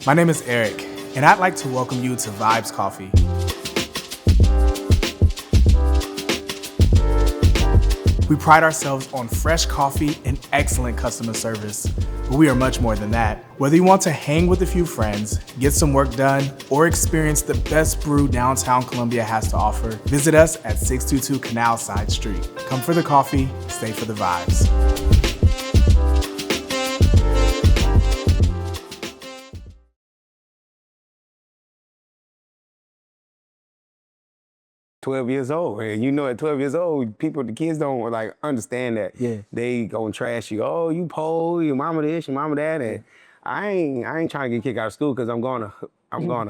My name is Eric, and I'd like to welcome you to Vibes Coffee. We pride ourselves on fresh coffee and excellent customer service, but we are much more than that. Whether you want to hang with a few friends, get some work done, or experience the best brew downtown Columbia has to offer, visit us at 622 Canal Side Street. Come for the coffee, stay for the vibes. Years old, and you know at 12 years old, the kids don't like understand that. Yeah. They gonna trash you. Oh, you pole, your mama this, your mama that, and I ain't trying to get kicked out of school because I'm gonna.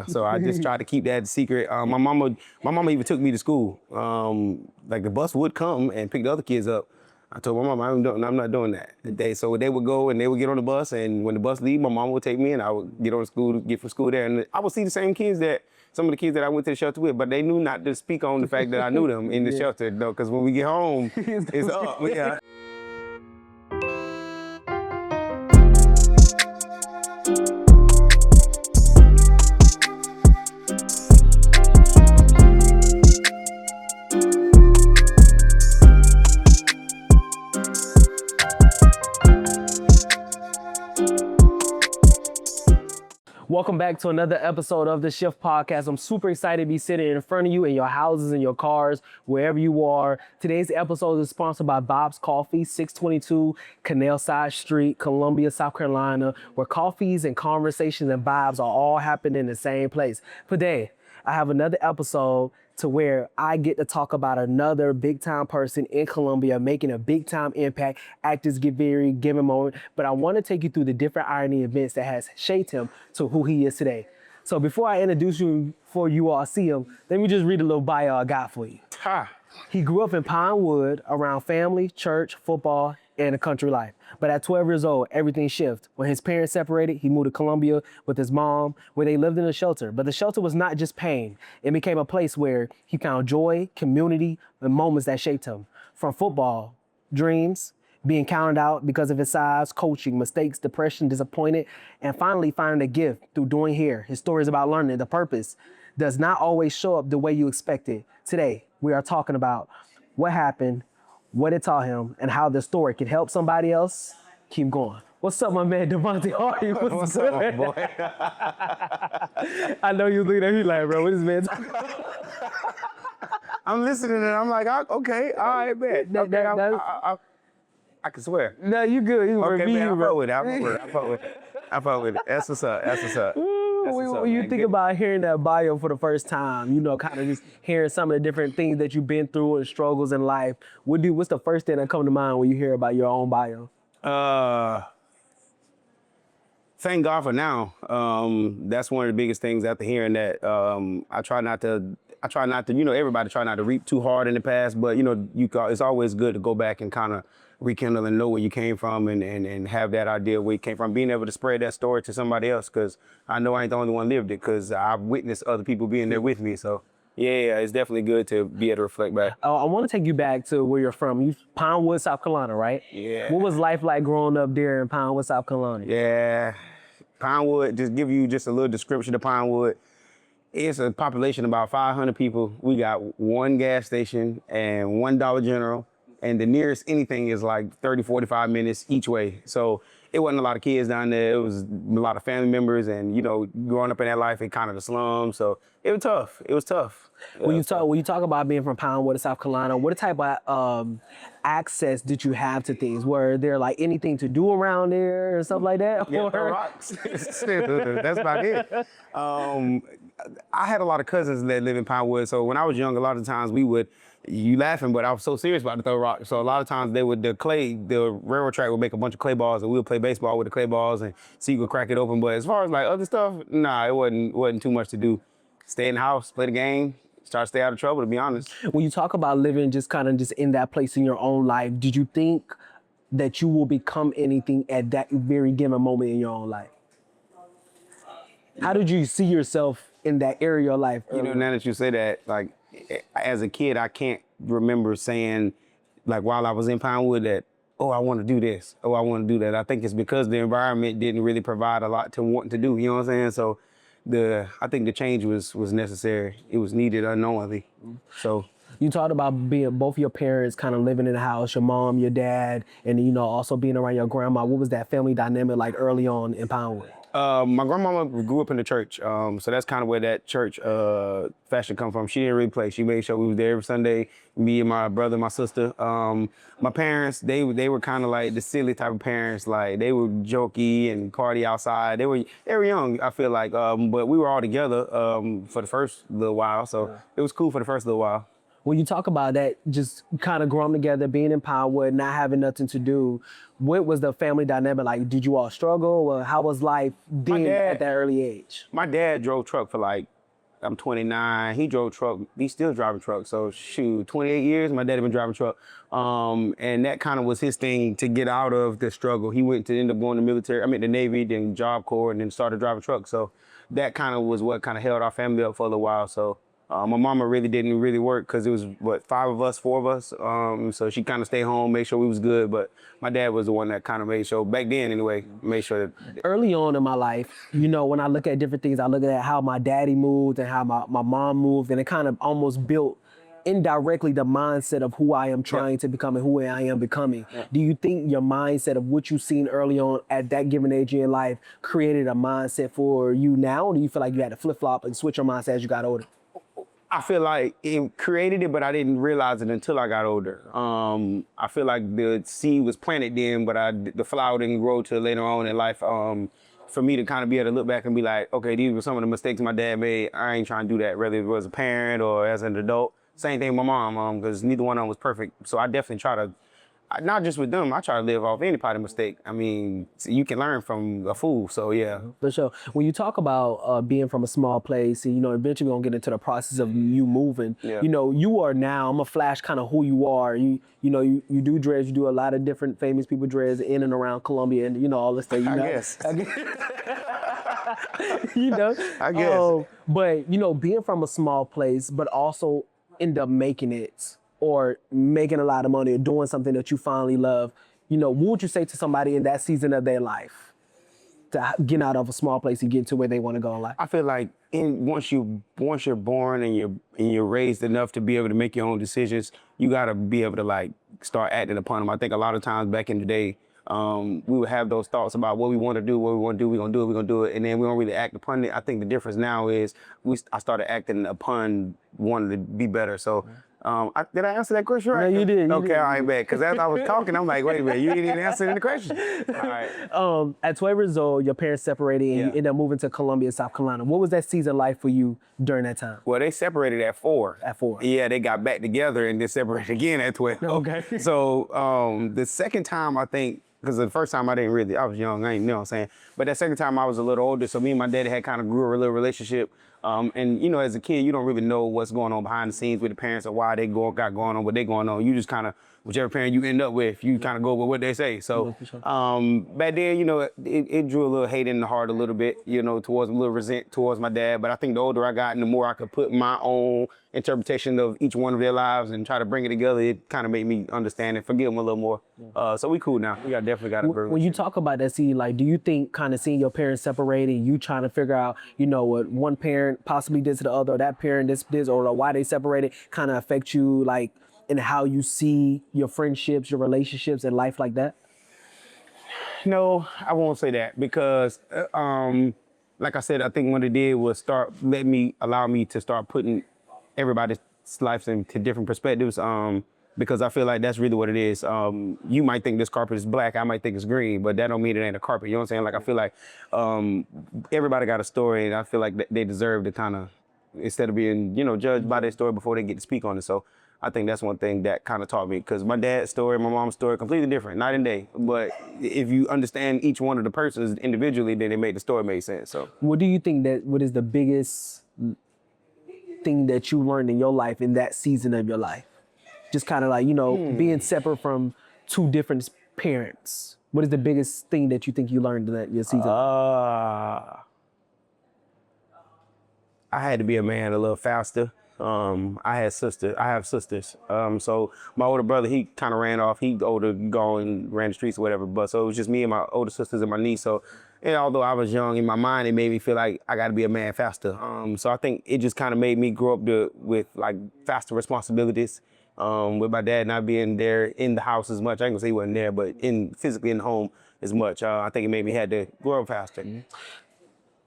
So I just try to keep that secret. My mama even took me to school. Like the bus would come and pick the other kids up. I told my mama I'm not doing that. So they would go and they would get on the bus, and when the bus leave, my mama would take me and I would get from school there, and I would see the same kids some of the kids that I went to the shelter with, but they knew not to speak on the fact that I knew them in the shelter, though, because when we get home, it's up. Yeah. Welcome back to another episode of the Shift Podcast. I'm super excited to be sitting in front of you in your houses, in your cars, wherever you are. Today's episode is sponsored by Bob's Coffee, 622 Canal Side Street, Columbia, South Carolina, where coffees and conversations and vibes are all happening in the same place. Today, I have another episode to where I get to talk about another big time person in Columbia making a big time impact at this very given moment. But I want to take you through the different irony events that has shaped him to who he is today. So before I introduce you, before you all see him, let me just read a little bio I got for you. He grew up in Pinewood around family, church, football, and a country life. But at 12 years old, everything shifted. When his parents separated, he moved to Columbia with his mom, where they lived in a shelter. But the shelter was not just pain. It became a place where he found joy, community, and moments that shaped him. From football, dreams, being counted out because of his size, coaching, mistakes, depression, disappointed, and finally finding a gift through doing hair. His story is about learning the purpose does not always show up the way you expected. Today, we are talking about what happened, what it taught him, and how the story can help somebody else keep going. What's up, my man, Devontae Hardy? What's up, good? boy? I know you looking at me like, bro, what is this man talking about? I'm listening and I'm like, okay, all right, man. Okay, I can swear. No, you good. You okay, man, I fuck with it. That's what's up. When you think about hearing that bio for the first time, you know, kind of just hearing some of the different things that you've been through and struggles in life, what's the first thing that comes to mind when you hear about your own bio? Thank God for now. That's one of the biggest things after hearing that. I try not to, everybody try not to reap too hard in the past, but it's always good to go back and kind of rekindle and know where you came from and have that idea where you came from, being able to spread that story to somebody else, because I know I ain't the only one lived it, because I've witnessed other people being there with me. So yeah, it's definitely good to be able to reflect back. I want to take you back to where you're from. You Pinewood, South Carolina, right? Yeah. What was life like growing up there in Pinewood, South Carolina? Yeah, Pinewood, just give you just a little description of Pinewood. It's a population of about 500 people. We got one gas station and one Dollar General, and the nearest anything is like 30, 45 minutes each way. So it wasn't a lot of kids down there. It was a lot of family members, and growing up in that life, it kind of the slums. So it was tough. When you talk about being from Pinewood, South Carolina, what type of access did you have to things? Were there like anything to do around there and stuff like that? Yeah, throw rocks. That's about it. I had a lot of cousins that live in Pinewood, so when I was young, a lot of times you laughing, but I was so serious about to throw rocks. So a lot of times the railroad track would make a bunch of clay balls, and we would play baseball with the clay balls and see who could crack it open. But as far as like other stuff, nah, it wasn't too much to do. Stay in the house, play the game, try to stay out of trouble, to be honest. When you talk about living just in that place in your own life, did you think that you will become anything at that very given moment in your own life? How did you see yourself in that area of life? Now that you say that, like, as a kid, I can't remember saying, like, while I was in Pinewood, that oh, I want to do this. Oh, I want to do that. I think it's because the environment didn't really provide a lot to want to do. You know what I'm saying? So I think the change was necessary. It was needed unknowingly. So You talked about being both your parents kind of living in the house, your mom, your dad, and also being around your grandma. What was that family dynamic like early on in Poundwood? my grandmama grew up in the church, so that's kind of where that church fashion come from. She didn't really play. She made sure we was there every Sunday. Me and my brother, my sister. My parents, they were kind of like the silly type of parents. Like they were jokey and party outside. They were young, I feel like, but we were all together for the first little while, so it was cool for the first little while. When you talk about that, just kind of growing together, being in Poundwood, not having nothing to do, what was the family dynamic like? Did you all struggle, or how was life then at that early age? My dad drove truck for like, I'm 29. He drove truck. He's still driving truck. So shoot, 28 years. My dad had been driving truck, and that kind of was his thing to get out of the struggle. He went to end up going to the military. I mean the Navy, then Job Corps, and then started driving truck. So that kind of was what kind of held our family up for a little while. So. My mama really didn't work because it was, four of us. So she kind of stayed home, made sure we was good. But my dad was the one that kind of made sure, back then anyway, made sure that. Early on in my life, when I look at different things, I look at how my daddy moved and how my mom moved, and it kind of almost built indirectly the mindset of who I am trying to become and who I am becoming. Do you think your mindset of what you've seen early on at that given age in your life created a mindset for you now? Or do you feel like you had to flip-flop and switch your mindset as you got older? I feel like it created it, but I didn't realize it until I got older. I feel like the seed was planted then, but the flower didn't grow till later on in life. For me to kind of be able to look back and be like, okay, these were some of the mistakes my dad made. I ain't trying to do that, whether it was a parent or as an adult. Same thing with my mom, because neither one of them was perfect. So I definitely try to, not just with them, I try to live off anybody mistake. I mean, you can learn from a fool, so yeah. For sure. When you talk about being from a small place, and eventually we're gonna get into the process of you moving. Yeah. You are now. I'm gonna flash kind of who you are. You do dreads. You do a lot of different famous people dreads in and around Colombia, and all this thing. I guess. I guess. But being from a small place, but also end up making it, or making a lot of money, or doing something that you finally love, what would you say to somebody in that season of their life to get out of a small place and get to where they want to go in life? I feel like once you're born and you're raised enough to be able to make your own decisions, you gotta be able to like start acting upon them. I think a lot of times back in the day, we would have those thoughts about what we want to do, we're gonna do it, and then we don't really act upon it. I think the difference now is I started acting upon wanting to be better. So. Did I answer that question right? No, you did. Okay, all right, bet. Because as I was talking, I'm like, wait a minute, you didn't even answer the question. All right. At 12 years old, your parents separated and you ended up moving to Columbia, South Carolina. What was that season like for you during that time? Well, they separated at 4. At 4. Yeah, they got back together and then separated again at 12. Okay. So the second time, I think, because the first time I was young, I ain't, you know what I'm saying? But that second time I was a little older, so me and my daddy had kind of grew a little relationship. And as a kid, you don't really know what's going on behind the scenes with the parents or why they got going on, what they going on. You just kind of, whichever parent you end up with, you kind of go with what they say. So back then, it drew a little hate in the heart a little bit, towards a little resent towards my dad. But I think the older I got and the more I could put my own interpretation of each one of their lives and try to bring it together, it kind of made me understand and forgive them a little more. So we cool now. We definitely got a great When you talk about that, do you think kind of seeing your parents separated, you trying to figure out, what one parent possibly did to the other, or that parent this, or why they separated, kind of affect you, like, in how you see your friendships, your relationships, and life like that? No, I won't say that because, like I said, I think what it did was allow me to start putting everybody's lives into different perspectives. Because I feel like that's really what it is. You might think this carpet is black, I might think it's green, but that don't mean it ain't a carpet. You know what I'm saying? Like I feel like everybody got a story, and I feel like they deserve to kind of, instead of being judged by their story before they get to speak on it. So I think that's one thing that kind of taught me, because my dad's story, my mom's story, completely different, night and day. But if you understand each one of the persons individually, then it made the story make sense. So what do you think what is the biggest thing that you learned in your life in that season of your life? Just kind of like, being separate from two different parents. What is the biggest thing that you think you learned in that your season? I had to be a man a little faster. I have sisters. So my older brother, he kind of ran off. He older, going, ran the streets or whatever. But so it was just me and my older sisters and my niece. So, and although I was young, in my mind, it made me feel like I got to be a man faster. So I think it just kind of made me grow up with like faster responsibilities. With my dad not being there in the house as much. I ain't gonna say he wasn't there, but physically in the home as much. I think it made me had to grow up faster.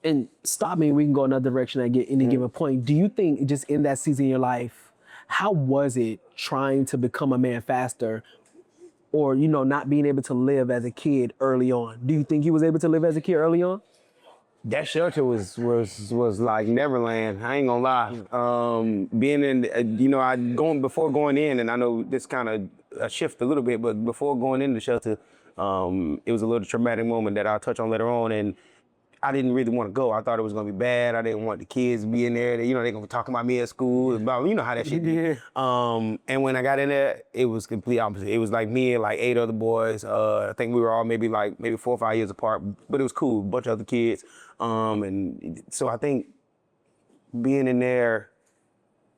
And stop me, we can go another direction at any given point. Do you think just in that season of your life, how was it trying to become a man faster, or not being able to live as a kid early on? Do you think you was able to live as a kid early on? That shelter was like Neverland. I ain't gonna lie. Being in, before going in, and I know this kind of a shift a little bit, but before going in the shelter, it was a little traumatic moment that I'll touch on later on, and I didn't really want to go. I thought it was gonna be bad. I didn't want the kids to be in there. They're gonna talk about me at school, about how that shit be. And when I got in there, it was complete opposite. It was like me and like 8 other boys. I think we were all maybe 4 or 5 years apart, but it was cool. A bunch of other kids. And so I think being in there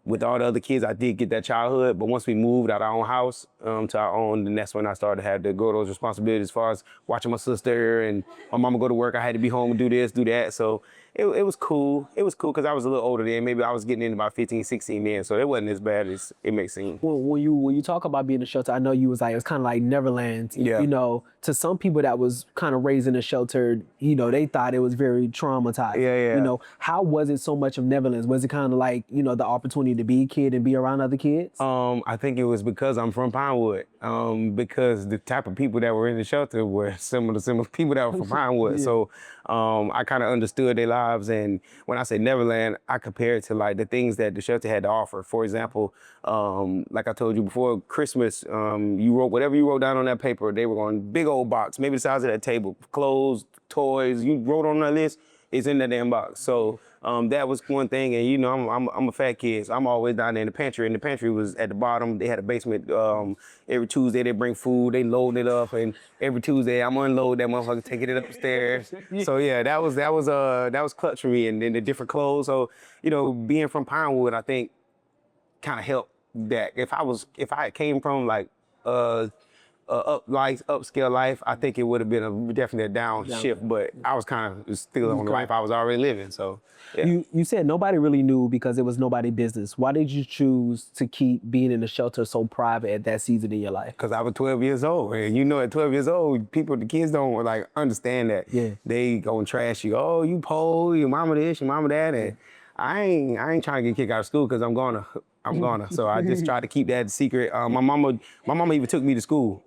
with all the other kids, I did get that childhood, but once we moved out of our own house to our own, then that's when I started to have to go those responsibilities as far as watching my sister and my mama go to work. I had to be home and do this, do that. So it was cool. It was cool because I was a little older then. Maybe I was getting in about 15, 16 then, so it wasn't as bad as it may seem. Well, when you talk about being in a shelter, I know you was like, it was kind of like Neverland. Yeah. To some people that was kind of raised in a shelter, they thought it was very traumatized. Yeah. How was it so much of Neverland? Was it kind of like, the opportunity to be a kid and be around other kids? I think it was because I'm from Pinewood. Because the type of people that were in the shelter were similar people that were from Pinewood. Yeah. So I kind of understood their lives. And when I say Neverland, I compare it to like the things that the shelter had to offer. For example, like I told you before Christmas, you wrote whatever you wrote down on that paper, they were on big old box, maybe the size of that table, clothes, toys, you wrote on that list, it's in that damn box. So that was one thing, and I'm a fat kid, so I'm always down there in the pantry, and the pantry was at the bottom. They had a basement. Every Tuesday they bring food, they load it up, and every Tuesday I'm unload that motherfucker, taking it upstairs. So yeah, that was clutch for me, and then the different clothes. So being from Pinewood, I think kind of helped that. If I came from like upscale life, I think it would have been definitely a downshift, but I was kind of still on the life I was already living, so yeah. You said nobody really knew because it was nobody's business. Why did you choose to keep being in the shelter so private at that season in your life? Because I was 12 years old, and at 12 years old, the kids don't like understand that. Yeah. They gonna trash you. Oh, you pole, your mama this, your mama that, and I ain't trying to get kicked out of school because I'm gonna. So I just tried to keep that secret. My mama even took me to school.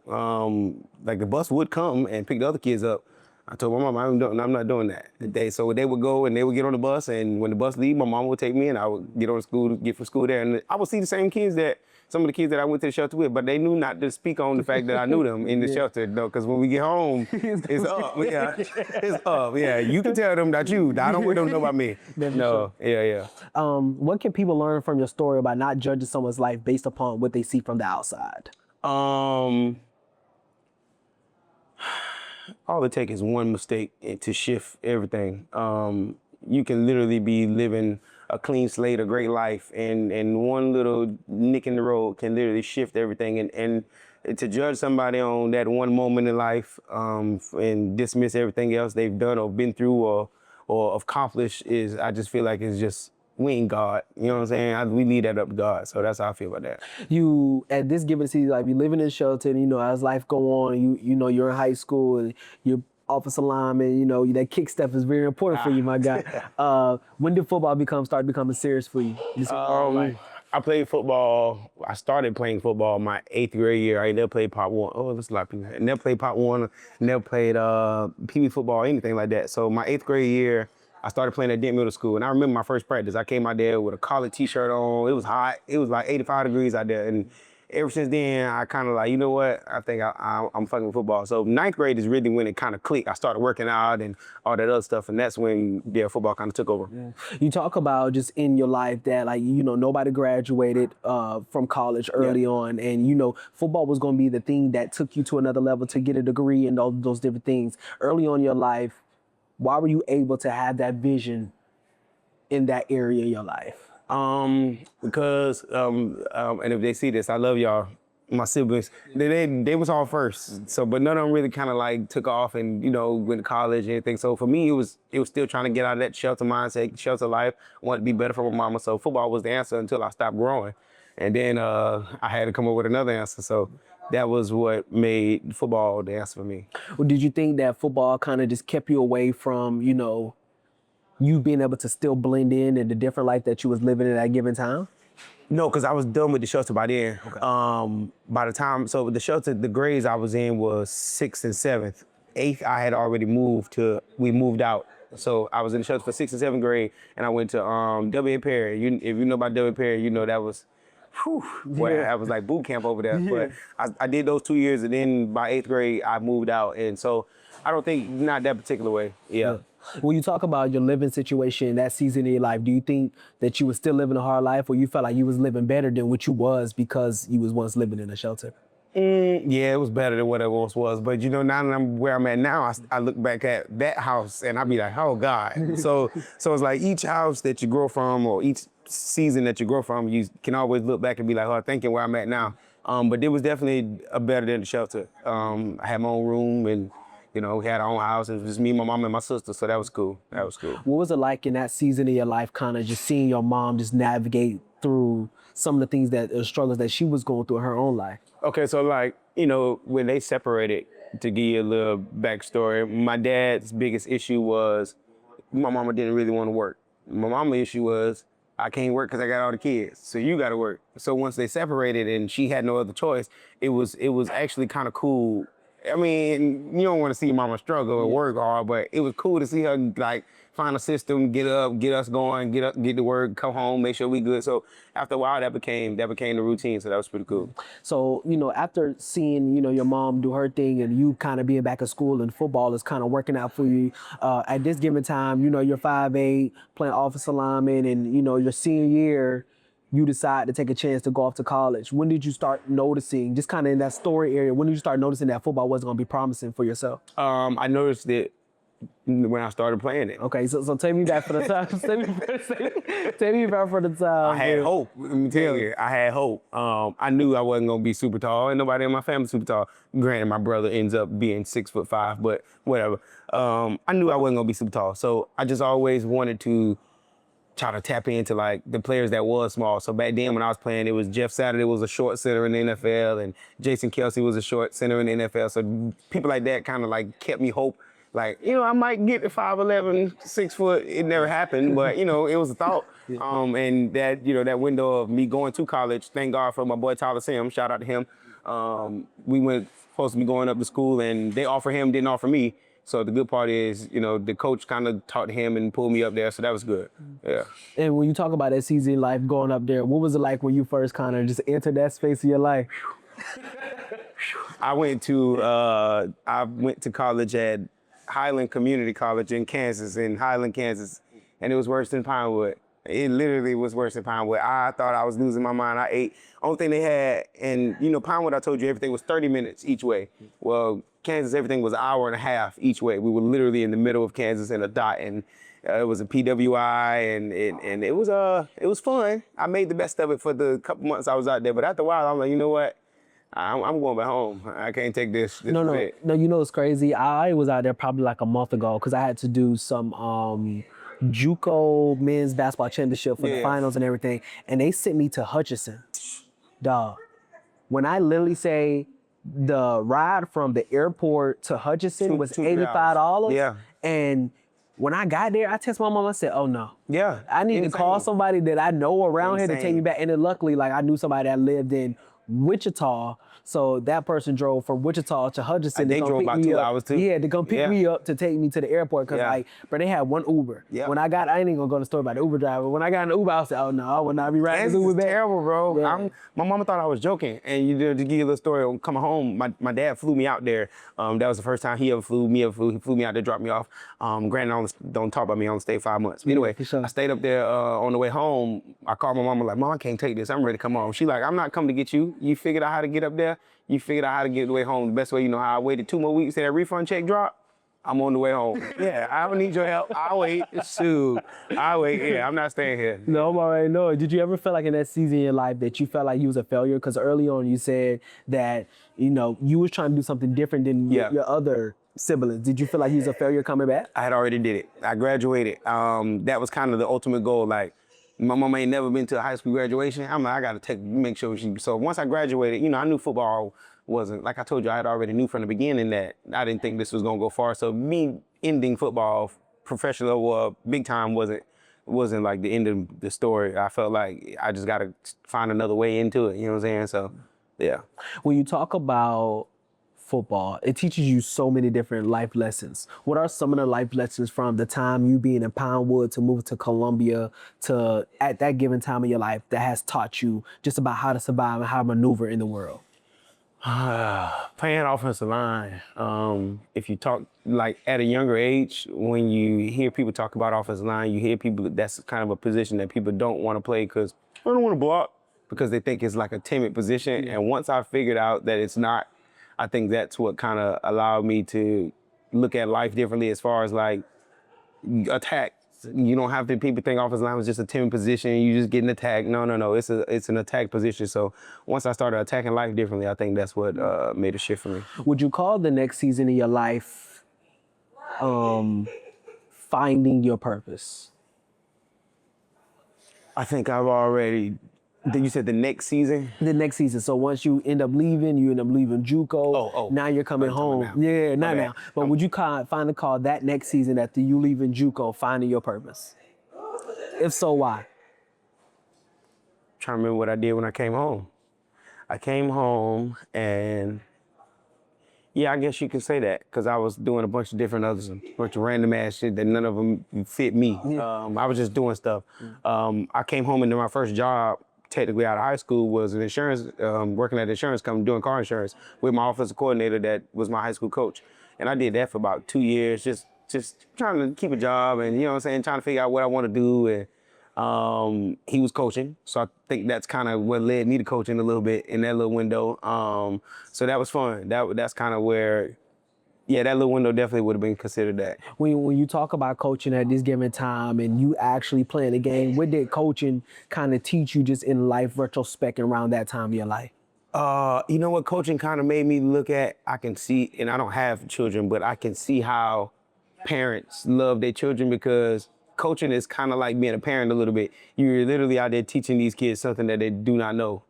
Like the bus would come and pick the other kids up. I told my mama, I'm not doing that. So they would go and they would get on the bus, and when the bus leave, my mama would take me and I would get from school there. And I would see the same kids some of the kids that I went to the shelter with, but they knew not to speak on the fact that I knew them in the shelter, though, because when we get home, it's up. Yeah, it's up. Yeah, you can tell them that I don't want them to know about me. No, yeah. What can people learn from your story about not judging someone's life based upon what they see from the outside? All it takes is one mistake to shift everything. You can literally be living a clean slate, a great life, and one little nick in the road can literally shift everything. And to judge somebody on that one moment in life and dismiss everything else they've done or been through or accomplished I just feel like it's just, we ain't God. You know what I'm saying? We leave that up to God. So that's how I feel about that. You, at this given season, like, you living in shelter, and, as life go on, you're in high school and you're officer lineman, that kick step is very important for you, my guy. When did football start becoming serious for you? I played football. I started playing football my 8th grade year. I never played Pop 1. Oh, there's a lot of people. I never played Pop 1. Never played Pee-wee football, anything like that. So my 8th grade year, I started playing at Dent Middle School. And I remember my first practice. I came out there with a collared t-shirt on. It was hot. It was like 85 degrees out there. And ever since then, I kind of like, you know what? I think I'm fucking with football. So 9th grade is really when it kind of clicked. I started working out and all that other stuff, and that's when football kind of took over. Yeah. You talk about just in your life that, like, nobody graduated from college early on, and football was going to be the thing that took you to another level to get a degree and all those different things. Early on in your life, why were you able to have that vision in that area of your life? And if they see this, I love y'all, my siblings. They was all first. So, but none of them really kind of like took off and went to college and anything. So for me, it was still trying to get out of that shelter mindset, shelter life. I wanted to be better for my mama. So football was the answer until I stopped growing, and then I had to come up with another answer. So that was what made football the answer for me. Well, did you think that football kind of just kept you away from you being able to still blend in the different life that you was living at that given time? No, because I was done with the shelter by then. Okay. By the time, so the shelter, the grades I was in was 6th and 7th. 8th, I had already we moved out. So I was in the shelter for 6th and 7th grade, and I went to W.A. Perry. If you know about W.A. Perry, that was, boy, that was like boot camp over there. Yeah. But I did those 2 years, and then by 8th grade, I moved out. And so I don't think, not that particular way. Yeah. When you talk about your living situation, that season of your life, do you think that you were still living a hard life, or you felt like you was living better than what you was because you was once living in a shelter? Yeah, it was better than what it once was. But now that I'm where I'm at now, I look back at that house and I be like, oh God. So it's like each house that you grow from, or each season that you grow from, you can always look back and be like, oh, thinking where I'm at now. But it was definitely better than the shelter. I had my own room, and we had our own house. It was just me, my mom, and my sister, so that was cool. What was it like in that season of your life, kind of just seeing your mom just navigate through some of the things struggles that she was going through in her own life? Okay, so when they separated, to give you a little backstory, my dad's biggest issue was my mama didn't really want to work. My mama's issue was, I can't work because I got all the kids, so you got to work. So once they separated and she had no other choice, it was actually kind of cool. I mean, you don't want to see mama struggle or work hard, but it was cool to see her find a system, get up, get us going, get to work, come home, make sure we good. So after a while, that became the routine. So that was pretty cool. So after seeing your mom do her thing and you kind of being back at school and football is kind of working out for you, at this given time, you're 5'8", playing offensive lineman, and your senior year, you decide to take a chance to go off to college. When did you start noticing, just kind of in that story area, when did you start noticing that football wasn't going to be promising for yourself? I noticed it when I started playing it. Okay, so tell me that for the time. tell me about for the time. I had hope. Let me tell you, I had hope. I knew I wasn't going to be super tall, and nobody in my family super tall. Granted, my brother ends up being 6'5", but whatever. I knew I wasn't going to be super tall, so I just always wanted to try to tap into the players that was small. So back then when I was playing, it was Jeff Saturday was a short center in the NFL, and Jason Kelsey was a short center in the NFL. So people like that kind of kept me hope. I might get to 5'11", 6 foot. It never happened, but it was a thought. And that, that window of me going to college, thank God for my boy Tyler Sim, shout out to him. We went supposed to be going up to school, and they offered him, didn't offer me. So the good part is, the coach kind of taught him and pulled me up there, so that was good. Yeah. And when you talk about that season life going up there, what was it like when you first kind of just entered that space of your life? I went to college at Highland Community College in Highland, Kansas, and it was worse than Pinewood. It literally was worse than Pinewood. I thought I was losing my mind. I ate. Only thing they had, and Pinewood, I told you everything was 30 minutes each way. Well, Kansas, everything was an hour and a half each way. We were literally in the middle of Kansas in a dot, and it was a PWI, and it was fun. I made the best of it for the couple months I was out there, but after a while, I'm like, you know what? I'm going back home. I can't take this. No. It's crazy. I was out there probably like a month ago because I had to do some JUCO men's basketball championship for the finals and everything, and they sent me to Hutchinson. Dog, when I literally say the ride from the airport to Hutchinson was $85. Yeah. And when I got there, I texted my mom, I said, oh no. Yeah. I need to call somebody that I know around here to take me back. And then luckily, I knew somebody that lived in Wichita. So that person drove from Wichita to Hutchinson. They drove about 2 hours too. Yeah, to come pick me up to take me to the airport. Cause but they had one Uber. Yeah. When I ain't even gonna go to the story about the Uber driver. When I got in the Uber, I said, oh no, I would not be riding this Uber back. Terrible, bro. Yeah. My mama thought I was joking. And to give you a little story, coming home, my dad flew me out there. That was the first time he ever flew me. He flew me out there, dropped me off. Granted, don't talk about me, I only stayed 5 months. But anyway, sure. I stayed up there on the way home. I called my mama like, Mom, I can't take this. I'm ready to come home. She like, I'm not coming to get you. You figured out how to get up there. You figured out how to get the way home the best way you know how. I waited 2 more weeks till that refund check dropped. I'm on the way home. Yeah, I don't need your help. I'll wait. Shoot, I'll wait. Yeah, I'm not staying here. No, I'm already know. Did you ever feel like in that season in your life that you felt like you was a failure? Because early on you said that, you know, you was trying to do something different than your other siblings. Did you feel like you was a failure coming back? I had already did it. I graduated. That was kind of the ultimate goal. Like, my mama ain't never been to a high school graduation. I'm like, I gotta make sure she. So once I graduated, you know, I knew football wasn't, like I told you, I had already knew from the beginning that I didn't think this was gonna go far. So me ending football professional or big time wasn't like the end of the story. I felt like I just gotta find another way into it. You know what I'm saying? So, yeah. When you talk about football, it teaches you so many different life lessons. What are some of the life lessons from the time you being in Poundwood to move to Columbia to at that given time of your life that has taught you just about how to survive and how to maneuver in the world? Playing offensive line. If you talk like at a younger age, when you hear people talk about offensive line, you hear people, that's kind of a position that people don't want to play because I don't want to block, because they think it's like a timid position. And once I figured out that it's not, I think that's what kind of allowed me to look at life differently as far as like attack. You don't have to, people think offensive line was just a timid position, you just getting attacked. No, it's an attack position. So once I started attacking life differently, I think that's what made a shift for me. Would you call the next season of your life finding your purpose? I think I've already, you said the next season? The next season. So once you end up leaving JUCO. Now you're coming home. Yeah, not now. But would you finally call that next season after you leaving JUCO finding your purpose? If so, why? Trying to remember what I did when I came home. I came home and yeah, I guess you could say that, because I was doing a bunch of different others, a bunch of random ass shit that none of them fit me. I was just doing stuff. I came home and then my first job, technically out of high school, was an insurance, working at an insurance company doing car insurance with my offensive coordinator that was my high school coach. And I did that for about 2 years, just trying to keep a job and, you know what I'm saying, trying to figure out what I want to do. And he was coaching, so I think that's kind of what led me to coaching a little bit in that little window. So that was fun. That's kind of where, yeah, that little window definitely would have been considered that. When you talk about coaching at this given time and you actually playing the game, what did coaching kind of teach you just in life retrospect around that time of your life? You know what coaching kind of made me look at? I can see, and I don't have children, but I can see how parents love their children, because coaching is kind of like being a parent a little bit. You're literally out there teaching these kids something that they do not know.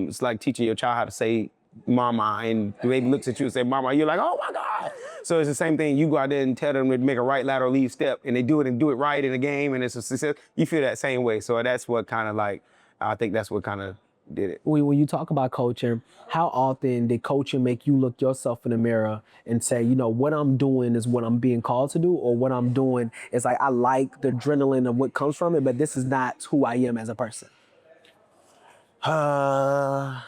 It's like teaching your child how to say mama, and the baby looks at you and say mama, you're like, oh my God. So it's the same thing. You go out there and tell them to make a right lateral lead step, and they do it and do it right in a game, and it's a success. You feel that same way. So that's what kind of like, I think that's what kind of did it. When you talk about coaching, how often did coaching make you look yourself in the mirror and say, you know, what I'm doing is what I'm being called to do, or what I'm doing is like, I like the adrenaline of what comes from it, but this is not who I am as a person? I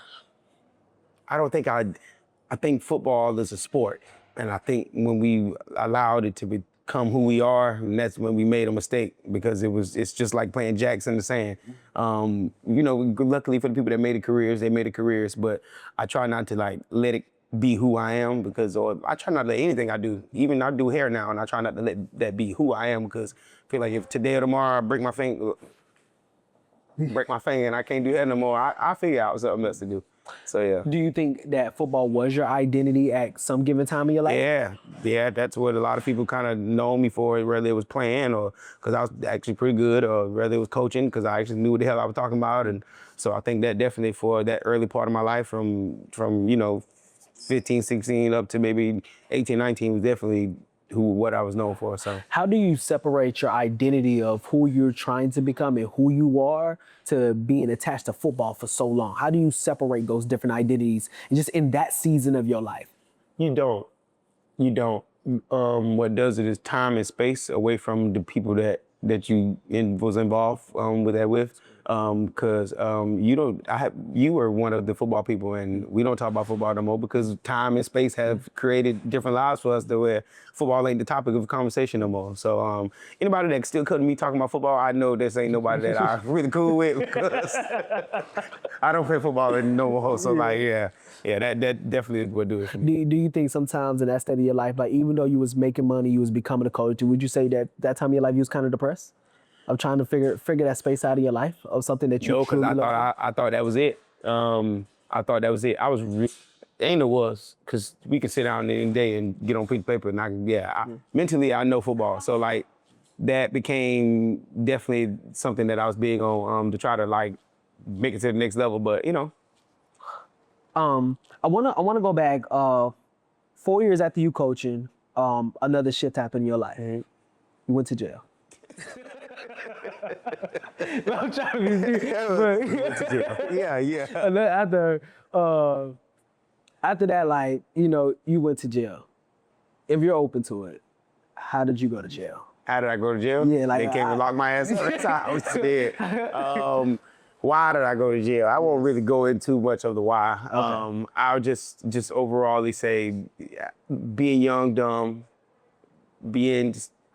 don't think I think football is a sport. And I think when we allowed it to become who we are, and that's when we made a mistake, because it's just like playing jacks in the sand. You know, luckily for the people that made it careers, they made it careers, but I try not to like let it be who I am, because, or I try not to let anything I do, even I do hair now, and I try not to let that be who I am, because I feel like if today or tomorrow I break my finger and I can't do that no more, I figure out something else to do. So yeah. Do you think that football was your identity at some given time in your life? Yeah, that's what a lot of people kind of know me for, whether it was playing or because I was actually pretty good, or whether it was coaching because I actually knew what the hell I was talking about. And so I think that definitely for that early part of my life from you know, 15, 16 up to maybe 18, 19 was definitely what I was known for. So how do you separate your identity of who you're trying to become and who you are to being attached to football for so long? How do you separate those different identities and just in that season of your life? You don't. What does it is time and space away from the people that you was involved with. Because you were one of the football people, and we don't talk about football no more because time and space have created different lives for us to where football ain't the topic of conversation no more. So anybody that still couldn't me talking about football, I know this ain't nobody that I'm really cool with because I don't play football no more. So that definitely would do it for me. Do you think sometimes in that state of your life, like even though you was making money, you was becoming a coach, would you say that time of your life you was kind of depressed? Of trying to figure that space out of your life of something that you because I thought that was it. I thought that was it. I was ain't it was because we can sit down any day and get on piece of paper and mentally I know football, so like that became definitely something that I was big on to try to like make it to the next level. But you know, I wanna go back 4 years after you coaching, another shift happened in your life. You went to jail. I'm trying to be serious. Yeah. After that, like, you know, you went to jail. If you're open to it, how did you go to jail? How did I go to jail? Yeah, like they came and locked my ass up. That's how I was dead. Why did I go to jail? I won't really go into much of the why. Okay. I'll just overallly say, being young, dumb,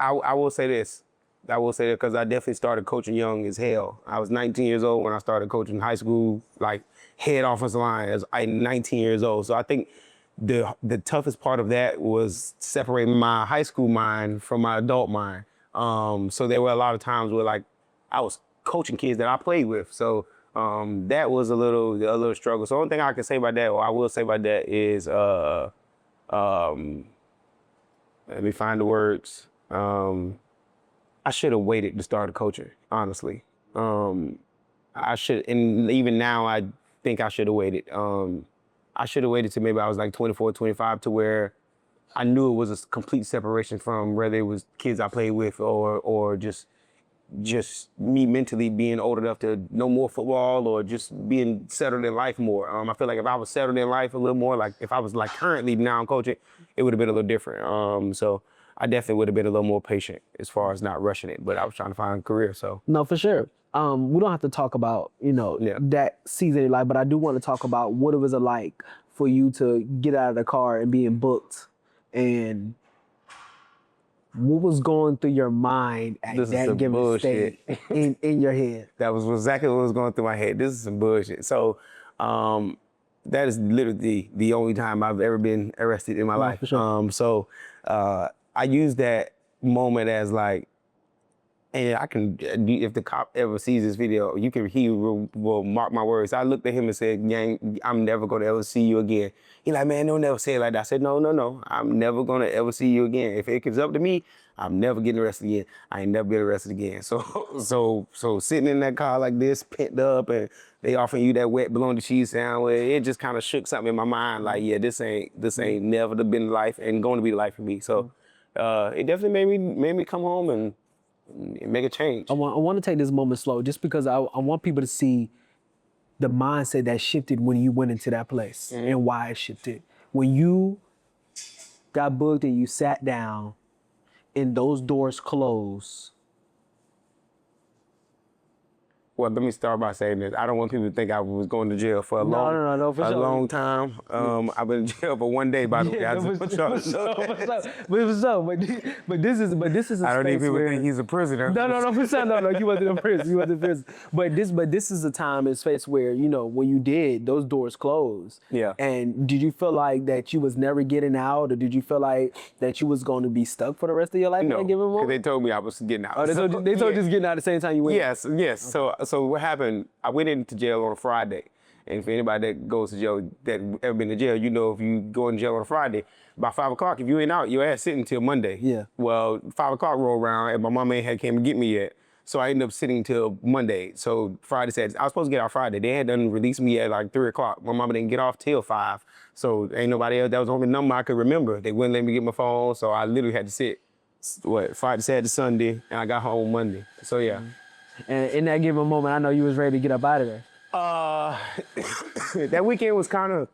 I will say this. I will say that because I definitely started coaching young as hell. I was 19 years old when I started coaching high school, like head offensive line as I'm 19 years old. So I think the toughest part of that was separating my high school mind from my adult mind. So there were a lot of times where like I was coaching kids that I played with. So that was a little struggle. So the only thing I can say about that, or I will say about that is, let me find the words. I should have waited to start coaching, honestly. I should, and even now I think I should have waited. I should have waited till maybe I was like 24, 25 to where I knew it was a complete separation from whether it was kids I played with or just me mentally being old enough to know more football or just being settled in life more. I feel like if I was settled in life a little more, like if I was like currently now coaching, it would have been a little different. So I definitely would have been a little more patient as far as not rushing it, but I was trying to find a career, so. No, for sure. We don't have to talk about, that season in life, but I do want to talk about what it was like for you to get out of the car and being booked, and what was going through your mind at that given state in your head? That was exactly what was going through my head. This is some bullshit. So that is literally the only time I've ever been arrested in my life. For sure. I use that moment as like, and I can, if the cop ever sees this video, he will mark my words. I looked at him and said, "Gang, I'm never gonna ever see you again." He like, "Man, don't never say it like that." I said, No. I'm never gonna ever see you again. If it comes up to me, I'm never getting arrested again. I ain't never been arrested again. So sitting in that car like this, pent up, and they offering you that wet bologna cheese sandwich, it just kind of shook something in my mind. Like, yeah, this ain't never been life and going to be life for me. So it definitely made me come home and make a change. I want to take this moment slow, just because I want people to see the mindset that shifted when you went into that place and why it shifted. When you got booked and you sat down and those doors closed. Well, let me start by saying this. I don't want people to think I was going to jail for a long time. I've been in jail for 1 day, by the way. But this is a I don't need space people to where, think he's a prisoner. No, for sure. No, you wasn't in prison. You wasn't in prison. But this is a time and space where, when you did, those doors closed. Yeah. And did you feel like that you was never getting out, or did you feel like that you was going to be stuck for the rest of your life? No, at that given moment? because they told me I was getting out. Oh, they told you just getting out at the same time you went? Yes. So what happened, I went into jail on a Friday. And for anybody that goes to jail, that ever been to jail, if you go in jail on a Friday, by 5 o'clock, if you ain't out, your ass sitting till Monday. Yeah. Well, 5 o'clock rolled around and my mom ain't came to get me yet. So I ended up sitting till Monday. So Friday said, I was supposed to get out Friday. They had done released me at like 3 o'clock. My mama didn't get off till 5. So ain't nobody else, that was the only number I could remember. They wouldn't let me get my phone. So I literally had to sit, Friday, Saturday, Sunday, and I got home Monday. So yeah. And in that given moment, I know you was ready to get up out of there. That weekend was kind of,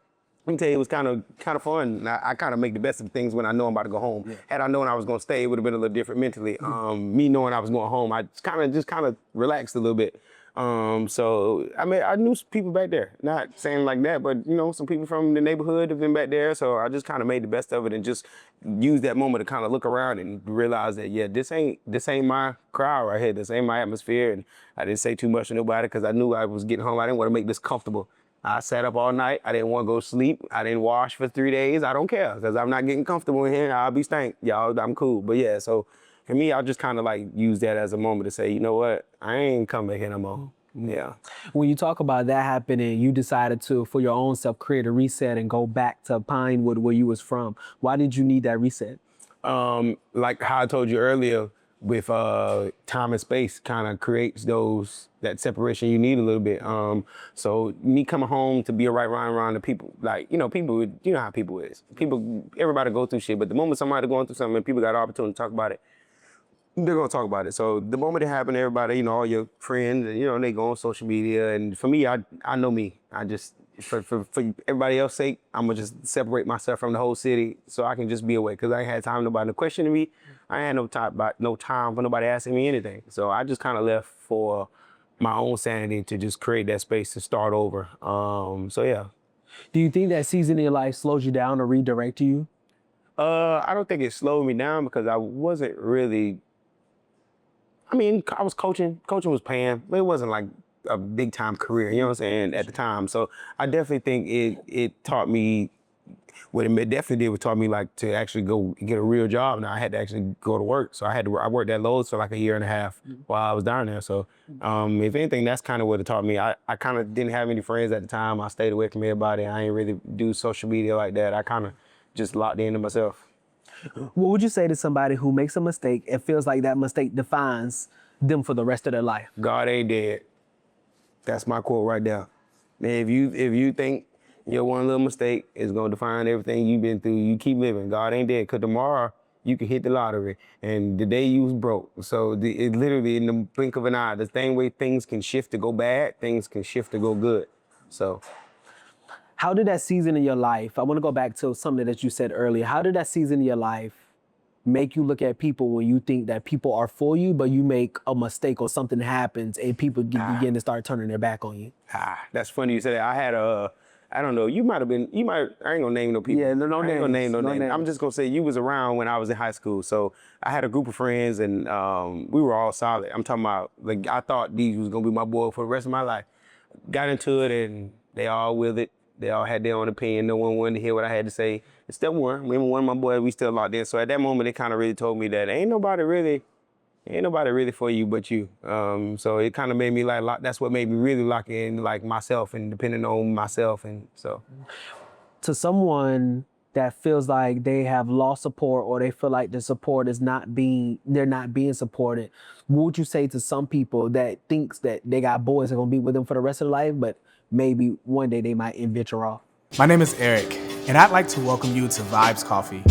let me tell you, it was kind of fun. I kind of make the best of things when I know I'm about to go home. Yeah. Had I known I was going to stay, it would have been a little different mentally. Me knowing I was going home, I just kind of relaxed a little bit. So I mean, I knew some people back there. Not saying like that, but you know, some people from the neighborhood have been back there. So I just kind of made the best of it and just used that moment to kind of look around and realize that yeah, this ain't my crowd right here. This ain't my atmosphere. And I didn't say too much to nobody because I knew I was getting home. I didn't want to make this comfortable. I sat up all night. I didn't want to go to sleep. I didn't wash for 3 days. I don't care because I'm not getting comfortable in here. I'll be stank. Y'all, I'm cool. But yeah, so for me, I just kind of like use that as a moment to say, you know what? I ain't coming back here no more. Yeah. When you talk about that happening, you decided to, for your own self, create a reset and go back to Pinewood where you was from. Why did you need that reset? Like how I told you earlier, with time and space kind of creates that separation you need a little bit. So me coming home to be around the people, like, you know, you know how people is. Everybody go through shit, but the moment somebody going through something and people got an opportunity to talk about it, they're gonna talk about it. So the moment it happened, everybody, you know, all your friends, you know, they go on social media. And for me, I know me. I just, for everybody else's sake, I'm gonna just separate myself from the whole city so I can just be away. Cause I ain't had time, nobody to question me. I ain't had no time for nobody asking me anything. So I just kind of left for my own sanity to just create that space to start over. So yeah. Do you think that season in your life slows you down or redirected you? I don't think it slowed me down because I wasn't really, I mean, I was coaching. Coaching was paying, but it wasn't like a big time career, you know what I'm saying, at the time. So I definitely think it taught me, what it definitely did was taught me like to actually go get a real job. Now I had to actually go to work. So I worked at Lowe's for like a year and a half while I was down there. So if anything, that's kind of what it taught me. I kind of didn't have any friends at the time. I stayed away from everybody. I ain't really do social media like that. I kind of just locked into myself. What would you say to somebody who makes a mistake and feels like that mistake defines them for the rest of their life? God ain't dead. That's my quote right there. Man, if you think your one little mistake is gonna define everything you've been through, you keep living. God ain't dead. Cause tomorrow you can hit the lottery, and the day you was broke. So it literally in the blink of an eye, the same way things can shift to go bad, things can shift to go good. So. How did that season in your life, I want to go back to something that you said earlier. How did that season in your life make you look at people when you think that people are for you, but you make a mistake or something happens and people begin to start turning their back on you? That's funny you said that. I had I don't know, I ain't gonna name no people. Yeah, no I ain't gonna name no names. names. I'm just gonna say you was around when I was in high school. So I had a group of friends and we were all solid. I'm talking about, like, I thought these was gonna be my boy for the rest of my life. Got into it and they all with it. They all had their own opinion. No one wanted to hear what I had to say. And still one of my boys, we still locked in. So at that moment, it kind of really told me that ain't nobody really for you but you. So it kind of made me like, that's what made me really lock in, like, myself and depending on myself. And so. To someone that feels like they have lost support or they feel like the support is they're not being supported, what would you say to some people that thinks that they got boys that are gonna be with them for the rest of their life, but maybe one day they might venture off? My name is Eric, and I'd like to welcome you to Vibes Coffee.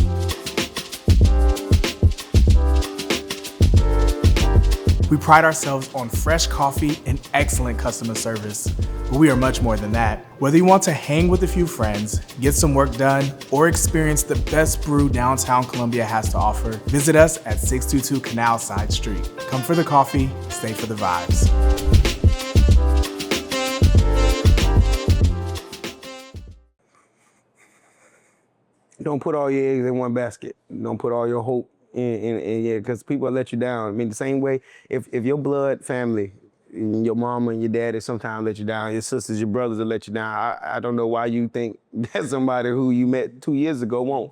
We pride ourselves on fresh coffee and excellent customer service, but we are much more than that. Whether you want to hang with a few friends, get some work done, or experience the best brew downtown Columbia has to offer, visit us at 622 Canal Side Street. Come for the coffee, stay for the vibes. Don't put all your eggs in one basket. Don't put all your hope in yeah, because people will let you down. I mean, the same way, if your blood family, your mama and your daddy sometimes let you down, your sisters, your brothers will let you down. I don't know why you think that somebody who you met 2 years ago won't.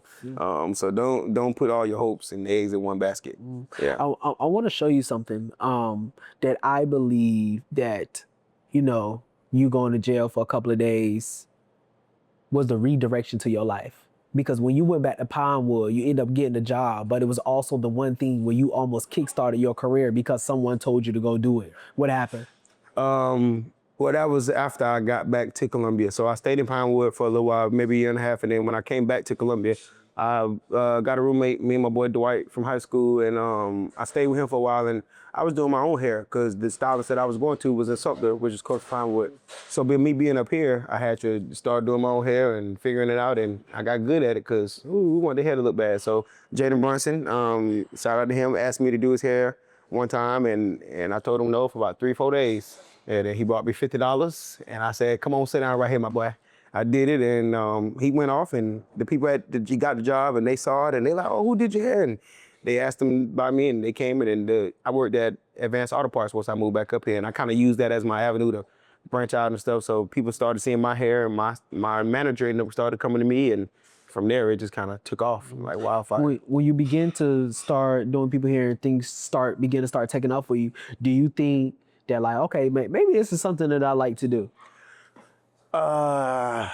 So don't put all your hopes and eggs in one basket. Yeah. I want to show you something that I believe that, you know, you going to jail for a couple of days was the redirection to your life. Because when you went back to Pinewood, you ended up getting a job, but it was also the one thing where you almost kickstarted your career because someone told you to go do it. What happened? Well, that was after I got back to Columbia. So I stayed in Pinewood for a little while, maybe a year and a half, and then when I came back to Columbia, I got a roommate, me and my boy Dwight from high school, and I stayed with him for a while, and I was doing my own hair because the stylist that I was going to was in Sumter, which is close to Pinewood. So me being up here, I had to start doing my own hair and figuring it out, and I got good at it because we wanted the hair to look bad. So Jaden Brunson, shout out to him, asked me to do his hair one time, and I told him no for about 3-4 days. And then he bought me $50, and I said, "Come on, sit down right here, my boy." I did it, and he went off, and the people he got the job, and they saw it, and they like, "Oh, who did your hair?" And they asked him about me, and they came in, and I worked at Advanced Auto Parts once I moved back up here, and I kind of used that as my avenue to branch out and stuff. So people started seeing my hair, and my manager and them started coming to me, and from there it just kind of took off like wildfire. When you begin to start doing people here and things begin to start taking off for you, do you think that like, okay, maybe this is something that I like to do? I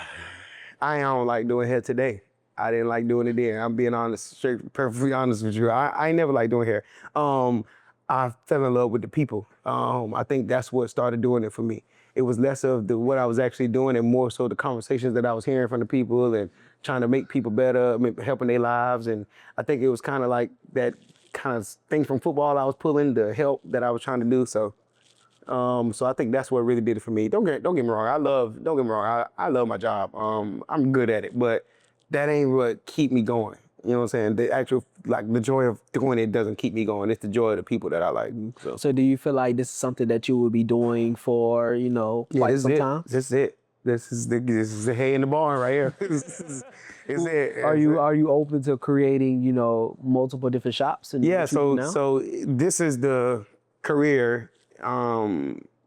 don't like doing hair today. I didn't like doing it then. I'm being honest, perfectly honest with you. I ain't never liked doing hair. I fell in love with the people. I think that's what started doing it for me. It was less of what I was actually doing and more so the conversations that I was hearing from the people and trying to make people better, helping their lives. And I think it was kind of like that kind of thing from football I was pulling, the help that I was trying to do. So I think that's what really did it for me. Don't get me wrong. I love my job. I'm good at it, but that ain't what keep me going. You know what I'm saying? The actual, like, the joy of doing it doesn't keep me going. It's the joy of the people that I like. So do you feel like this is something that you will be doing for, quite some time? This is it. This is the hay in the barn right here. This is it. Are you open to creating, multiple different shops? Yeah, so this is the career.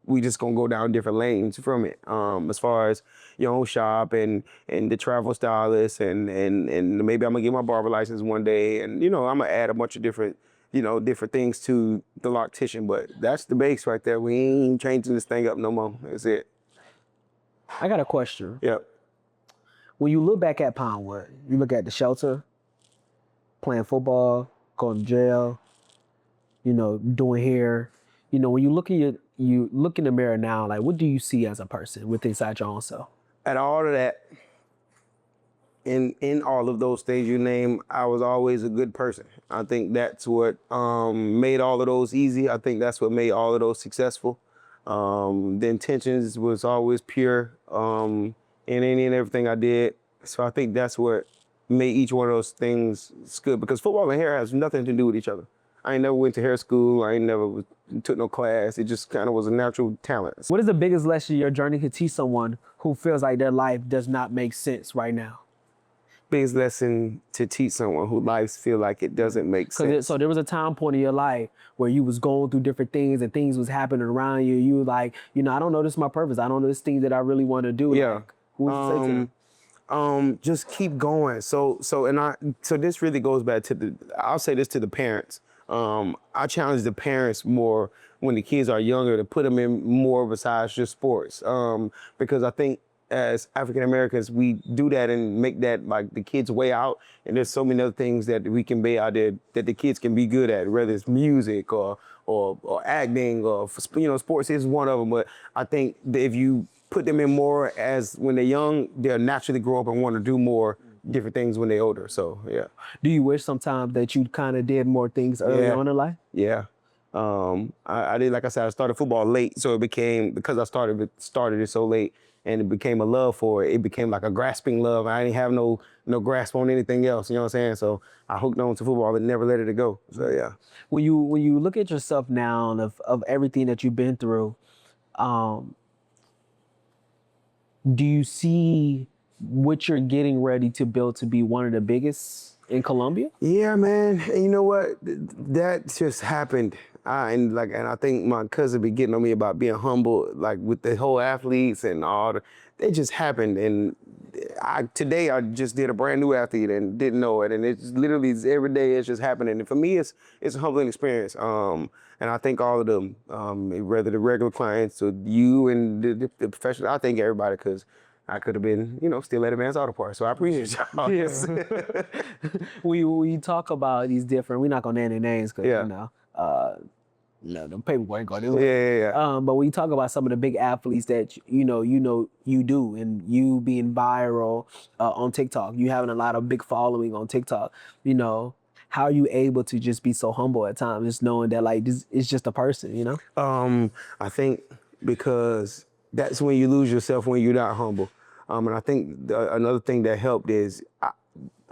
We just gonna go down different lanes from it. As far as your own shop and the travel stylist and maybe I'm gonna get my barber license one day, and I'm gonna add a bunch of different things to the loctician. But that's the base right there. We ain't changing this thing up no more. That's it. I got a question. Yep. When you look back at Pinewood, you look at the shelter, playing football, going to jail, doing hair. When you look in the mirror now, like, what do you see as a person with inside your own self? At all of that, in all of those things you name, I was always a good person. I think that's what made all of those easy. I think that's what made all of those successful. The intentions was always pure in any and everything I did. So I think that's what made each one of those things good, because football and hair has nothing to do with each other. I ain't never went to hair school. I ain't never took no class. It just kind of was a natural talent. What is the biggest lesson your journey could teach someone who feels like their life does not make sense right now? Biggest lesson to teach someone who lives feel like it doesn't make sense. So there was a time point in your life where you was going through different things and things was happening around you. You were like, I don't know this is my purpose. I don't know this thing that I really want to do. Yeah. Like, who would you say to them? Just keep going. So this really goes back to I'll say this to the parents. I challenge the parents more when the kids are younger to put them in more besides just sports. Because I think as African Americans, we do that and make that like the kids' way out. And there's so many other things that we can be out there that the kids can be good at, whether it's music or acting or, sports is one of them. But I think that if you put them in more as when they're young, they'll naturally grow up and want to do more different things when they're older. So, yeah. Do you wish sometimes that you kind of did more things early on in life? Yeah. I did, like I said, I started football late. So it became, because I started it so late, and it became a love for it. It became like a grasping love. I didn't have no grasp on anything else, you know what I'm saying? So I hooked on to football and never let it go. So, yeah. When you look at yourself now of everything that you've been through, do you see what you're getting ready to build to be one of the biggest in Colombia? Yeah, man. And you know what? That just happened. And I think my cousin be getting on me about being humble, like with the whole athletes and all. They just happened. And today I just did a brand new athlete and didn't know it. And it's literally every day it's just happening. And for me, it's a humbling experience. And I think all of them, whether the regular clients or you and the professionals, I thank everybody, because I could have been, still at Advanced Auto Parts. So I appreciate y'all. Yeah. we talk about these different, we're not going to name their names because, the paperwork ain't going to do it. Yeah. But we talk about some of the big athletes that, you do, and you being viral on TikTok, you having a lot of big following on TikTok, how are you able to just be so humble at times, just knowing that like this is just a person, I think because that's when you lose yourself, when you're not humble. And I think another thing that helped is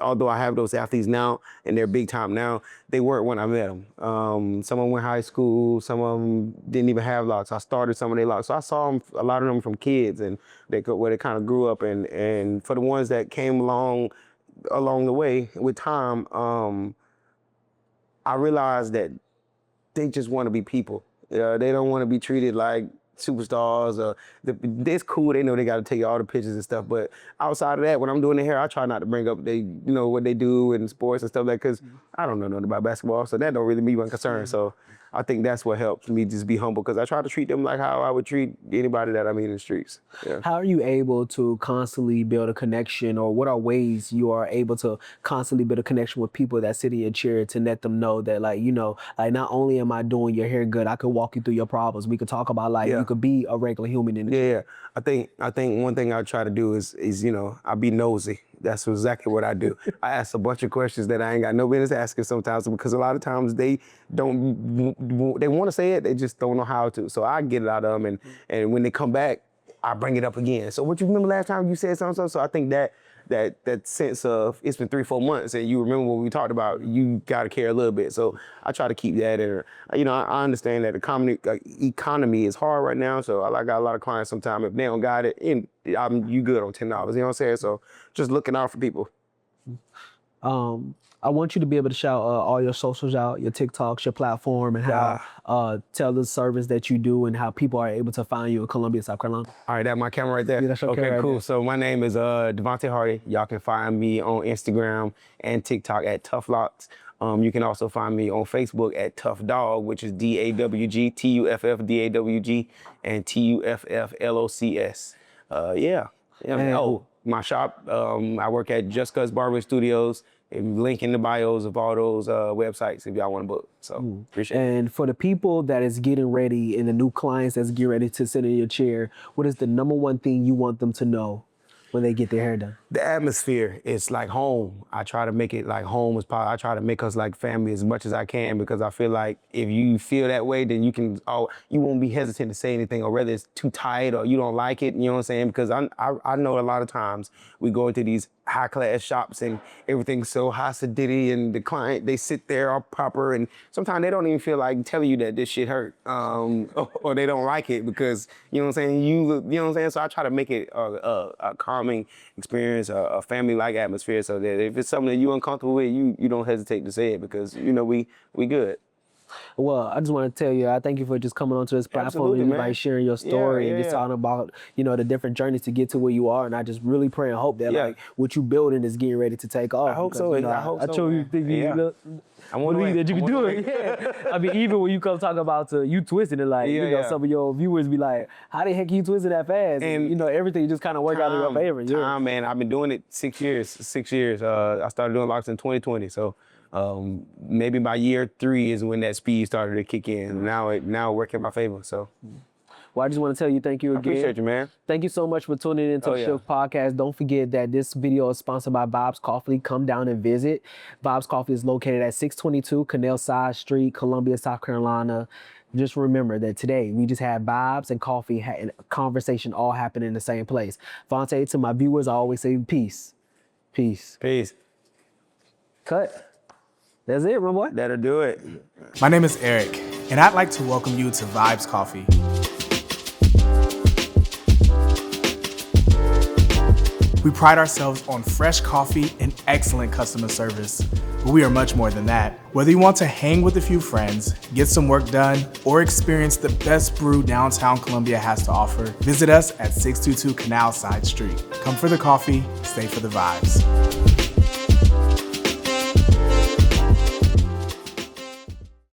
although I have those athletes now and they're big time now, they weren't when I met them. Some of them went high school, some of them didn't even have locks. I started some of their locks. So I saw them, a lot of them from kids and where they kind of grew up. And for the ones that came along the way with time, I realized that they just want to be people. They don't want to be treated like superstars. It's cool. They know they got to take all the pictures and stuff. But outside of that, when I'm doing the hair, I try not to bring up what they do in sports and stuff like that, because I don't know nothing about basketball, so that don't really be my concern. So I think that's what helps me just be humble, because I try to treat them like how I would treat anybody that I meet in the streets. Yeah. How are you able to constantly build a connection, or what are ways you are able to constantly build a connection with people that sit in your chair to let them know that, like, not only am I doing your hair good, I could walk you through your problems. We could talk about you could be a regular human in it. Yeah. I think one thing I try to do is I be nosy. That's exactly what I do. I ask a bunch of questions that I ain't got no business asking sometimes, because a lot of times they want to say it, they just don't know how to. So I get it out of them, and when they come back, I bring it up again. So what you remember last time you said something? So I think that sense of, it's been 3-4 months and you remember what we talked about, you got to care a little bit. So I try to keep that in. I understand that the economy is hard right now. So I got a lot of clients sometimes, if they don't got it, you good on $10. You know what I'm saying? So just looking out for people. I want you to be able to shout all your socials out, your TikToks, your platform, and how tell the service that you do and how people are able to find you in Columbia, South Carolina. All right, that's my camera right there. Yeah, that's your okay, camera right cool. there. So my name is Devontae Hardy. Y'all can find me on Instagram and TikTok at Tough Locks. You can also find me on Facebook at Tough Dog, which is DAWG, TUFF, and TUFFLOCS. My shop, I work at Just Cuz Barber Studios. Link in the bios of all those websites if y'all want to book. So appreciate it. And for the people that is getting ready and the new clients that's getting ready to sit in your chair, what is the number one thing you want them to know when they get their hair done? The atmosphere is like home. I try to make it like home as possible. I try to make us like family as much as I can, because I feel like if you feel that way, then you won't be hesitant to say anything, or whether it's too tight or you don't like it, you know what I'm saying? Because I know a lot of times we go into these high class shops and everything's so high sedity, and the client, they sit there all proper, and sometimes they don't even feel like telling you that this shit hurt, or they don't like it, because, you know what I'm saying, you know what I'm saying? So I try to make it a calming experience, a family-like atmosphere, so that if it's something that you're uncomfortable with, you don't hesitate to say it, because we good. Well, I just want to tell you, I thank you for just coming onto this platform and like sharing your story and just talking about, the different journeys to get to where you are. And I just really pray and hope that like what you building is getting ready to take off. I hope so. I truly think I believe that you can do it. Yeah. I mean, even when you come talk about you twisting it, like, some of your viewers be like, how the heck you twisting that fast? And everything just kind of work out in your favor. Time, man. I've been doing it 6 years. 6 years. I started doing locks in 2020. So maybe by year 3 is when that speed started to kick in. Now it work in my favor. So. Well, I just want to tell you thank you again. I appreciate you, man. Thank you so much for tuning into the Shift Podcast. Don't forget that this video is sponsored by Bob's Coffee. Come down and visit. Bob's Coffee is located at 622 Canal Side Street, Columbia, South Carolina. Just remember that today we just had Bob's and coffee and conversation all happen in the same place. Vontae, to my viewers, I always say peace. Peace. Peace. Cut. That's it, my boy. That'll do it. My name is Eric, and I'd like to welcome you to Vibes Coffee. We pride ourselves on fresh coffee and excellent customer service, but we are much more than that. Whether you want to hang with a few friends, get some work done, or experience the best brew downtown Columbia has to offer, visit us at 622 Canal Side Street. Come for the coffee, stay for the vibes.